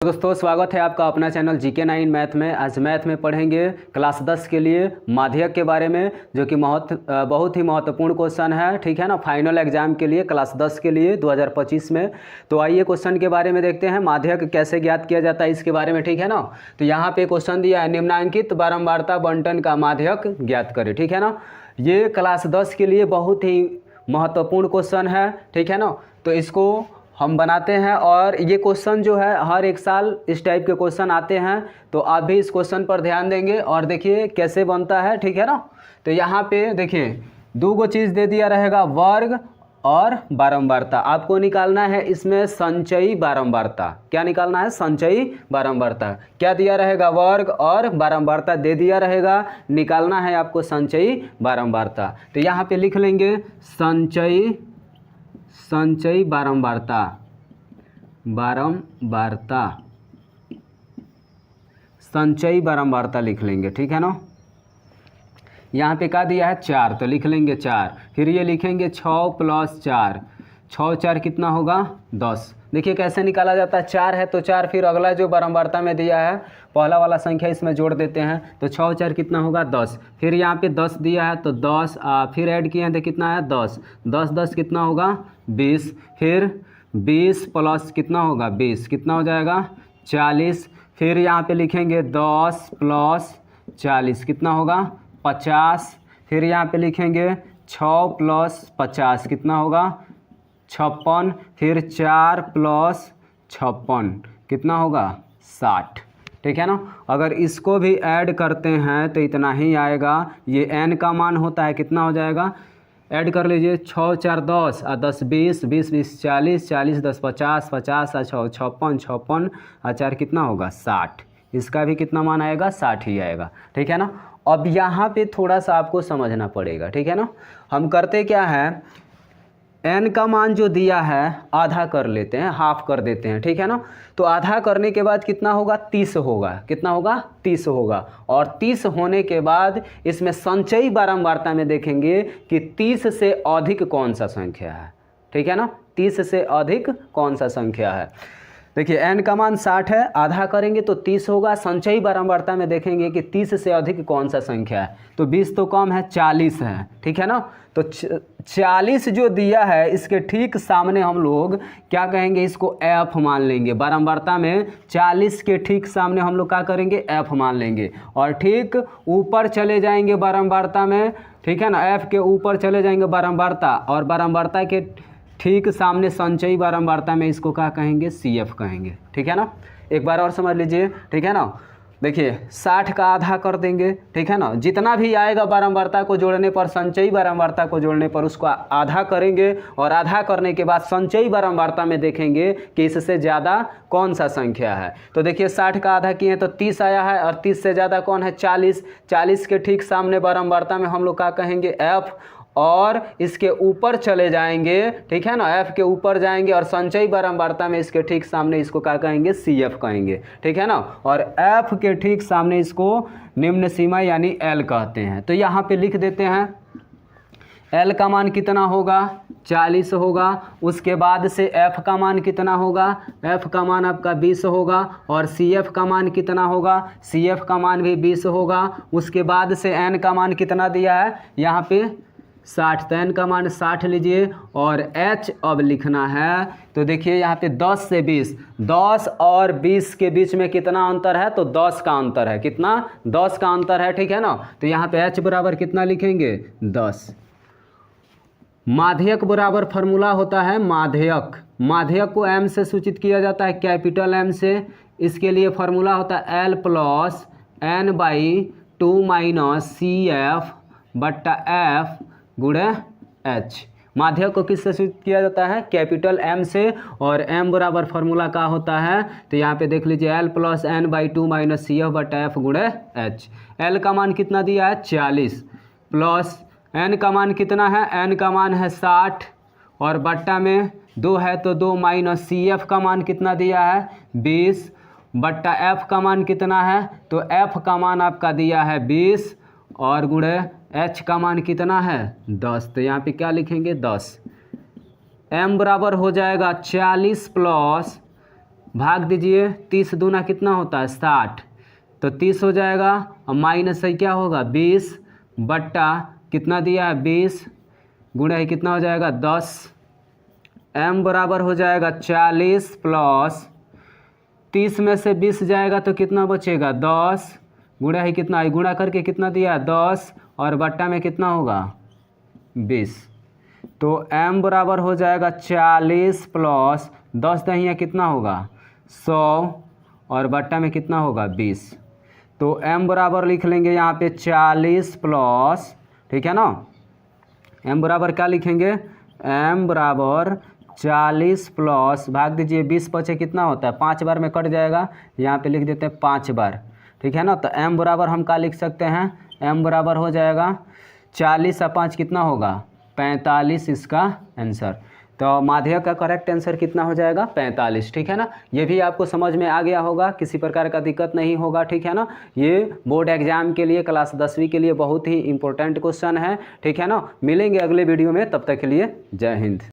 दोस्तों स्वागत है आपका अपना चैनल GK9 मैथ में। आज मैथ में पढ़ेंगे क्लास 10 के लिए माध्यक के बारे में, जो कि बहुत ही महत्वपूर्ण क्वेश्चन है। ठीक है ना, फाइनल एग्जाम के लिए क्लास 10 के लिए 2025 में। तो आइए क्वेश्चन के बारे में देखते हैं, माध्यक कैसे ज्ञात किया जाता है इसके बारे में। ठीक है ना, तो यहाँ पे क्वेश्चन दिया है, निम्नांकित बारंबारता बंटन का माध्यक ज्ञात करें। ठीक है ना, ये क्लास 10 के लिए बहुत ही महत्वपूर्ण क्वेश्चन है। ठीक है ना, तो इसको हम बनाते हैं और ये क्वेश्चन जो है हर एक साल इस टाइप के क्वेश्चन आते हैं, तो आप भी इस क्वेश्चन पर ध्यान देंगे और देखिए कैसे बनता है। ठीक है ना, तो यहाँ पे देखिए दो गो चीज़ दे दिया रहेगा, वर्ग और बारंबारता। आपको निकालना है इसमें संचयी बारंबारता। क्या निकालना है? संचयी बारंबारता। क्या दिया रहेगा? वर्ग और बारंबारता दे दिया रहेगा, निकालना है आपको संचयी बारंबारता। तो यहाँ पे लिख लेंगे संचयी बारंबारता संचयी बारंबारता लिख लेंगे। ठीक है ना, यहाँ पे क्या दिया है? 4, तो लिख लेंगे 4। फिर ये लिखेंगे 6 + 4, 6 4 कितना होगा? 10। देखिए कैसे निकाला जाता है, 4 है तो 4, फिर अगला जो बारंबारता में दिया है पहला वाला संख्या इसमें जोड़ देते हैं, तो 6 4 कितना होगा? 10। फिर यहाँ पे 10 दिया है तो 10, फिर ऐड किए हैं तो कितना है? 10 10 10 कितना होगा? 20। फिर 20 प्लस कितना होगा? 20 कितना हो जाएगा? 40। फिर यहाँ पे लिखेंगे 10 + 40 कितना होगा? 50। फिर यहाँ पे लिखेंगे 6 + 50 कितना होगा? 56। फिर 4 + 56 कितना होगा? 60। ठीक है ना, अगर इसको भी ऐड करते हैं तो इतना ही आएगा। ये n का मान होता है, कितना हो जाएगा? ऐड कर लीजिए, 6 4 10 और 10 20 20 20 40 40 10 50 50 और 6 56 56 और 4 कितना होगा? 60। इसका भी कितना मान आएगा? 60 ही आएगा। ठीक है ना, अब यहाँ पे थोड़ा सा आपको समझना पड़ेगा। ठीक है ना, हम करते क्या है, n का मान जो दिया है आधा कर लेते हैं, हाफ कर देते हैं। ठीक है ना, तो आधा करने के बाद कितना होगा? 30 होगा। कितना होगा? 30 होगा। और 30 होने के बाद इसमें संचयी बारंबारता में देखेंगे कि 30 से अधिक कौन सा संख्या है। ठीक है ना, 30 से अधिक कौन सा संख्या है। देखिए n का मान 60 है, आधा करेंगे तो 30 होगा। संचयी बारंबारता में देखेंगे कि 30 से अधिक कौन सा संख्या है, तो 20 तो कम है, 40 है। ठीक है ना, तो 40 जो दिया है इसके ठीक सामने हम लोग क्या कहेंगे? इसको f मान लेंगे। बारंबारता में 40 के ठीक सामने हम लोग क्या करेंगे? f मान लेंगे और ठीक ऊपर चले जाएंगे बारंबारता में। ठीक है ना, f के ऊपर चले जाएंगे बारंबारता, और बारंबारता के ठीक सामने संचयी बारंबारता में इसको क्या कहेंगे? CF कहेंगे। ठीक है ना, एक बार और समझ लीजिए। ठीक है ना, देखिए 60 का आधा कर देंगे। ठीक है ना, जितना भी आएगा बारंबारता को जोड़ने पर, संचयी बारंबारता को जोड़ने पर उसको आधा करेंगे, और आधा करने के बाद संचयी बारंबारता में देखेंगे कि इससे ज़्यादा कौन सा संख्या है। तो देखिए 60 का आधा किए तो 30 आया है, और 30 से ज़्यादा कौन है? 40। 40 के ठीक सामने बारंबारता में हम लोग क्या कहेंगे? F, और इसके ऊपर चले जाएंगे। ठीक है ना, f के ऊपर जाएंगे और संचयी बारंबारता में इसके ठीक सामने इसको क्या कहेंगे? CF कहेंगे। ठीक है ना, और f के ठीक सामने इसको निम्न सीमा यानी L कहते हैं। तो यहाँ पे लिख देते हैं, L का मान कितना होगा? 40 होगा। उसके बाद से f का मान कितना होगा? f का मान आपका 20 होगा। और CF का मान कितना होगा? CF का मान भी 20 होगा। उसके बाद से n का मान कितना दिया है यहाँ पे? 60। तो n का मान 60 लीजिए, और h अब लिखना है। तो देखिए यहाँ पे 10 से 20, 10 और 20 के बीच में कितना अंतर है? तो 10 का अंतर है। कितना? 10 का अंतर है। ठीक है ना, तो यहाँ पे h बराबर कितना लिखेंगे? 10। माध्यक बराबर फार्मूला होता है माध्यक। माध्यक को m से सूचित किया जाता है, कैपिटल M से। इसके लिए फार्मूला होता है L + n/2 - CF बट्टा F गुणे H। माध्यक को किससे सूचित किया जाता है? कैपिटल M से। और m बराबर फार्मूला का होता है, तो यहाँ पे देख लीजिए L + n/2 - CF बटा F गुणे H। L का मान कितना दिया है? 40, प्लस n का मान कितना है? n का मान है 60, और बट्टा में 2 है तो 2 माइनस CF का मान कितना दिया है? 20, बट्टा F का मान कितना है? तो F का मान आपका दिया है 20, और गुणे H का मान कितना है? 10। तो यहाँ पे क्या लिखेंगे? 10। m बराबर हो जाएगा 40 + भाग दीजिए, 30 दूना कितना होता है 60, तो 30 हो जाएगा और माइनस से क्या होगा 20 बट्टा कितना दिया है 20 गुणा ही कितना हो जाएगा 10। m बराबर हो जाएगा 40 प्लस 30 में से 20 जाएगा तो कितना बचेगा 10 गुणा ही कितना है, गुणा करके कितना दिया है 10 और बट्टा में कितना होगा 20। तो m बराबर हो जाएगा 40 प्लस 10 दहिया कितना होगा 100 और बट्टा में कितना होगा 20। तो m बराबर लिख लेंगे यहाँ पे 40 प्लस, ठीक है ना, m बराबर क्या लिखेंगे, m बराबर 40 प्लस भाग दीजिए 20 बचे कितना होता है 5 बार में कट जाएगा, यहाँ पे लिख देते हैं 5 बार, ठीक है ना। तो m बराबर हम क्या लिख सकते हैं, m बराबर हो जाएगा 40 और 5 कितना होगा 45 इसका आंसर। तो माध्यक का करेक्ट आंसर कितना हो जाएगा 45, ठीक है ना। ये भी आपको समझ में आ गया होगा, किसी प्रकार का दिक्कत नहीं होगा, ठीक है ना। ये बोर्ड एग्जाम के लिए क्लास 10वीं के लिए बहुत ही इंपॉर्टेंट क्वेश्चन है, ठीक है ना। मिलेंगे अगले वीडियो में, तब तक के लिए जय हिंद।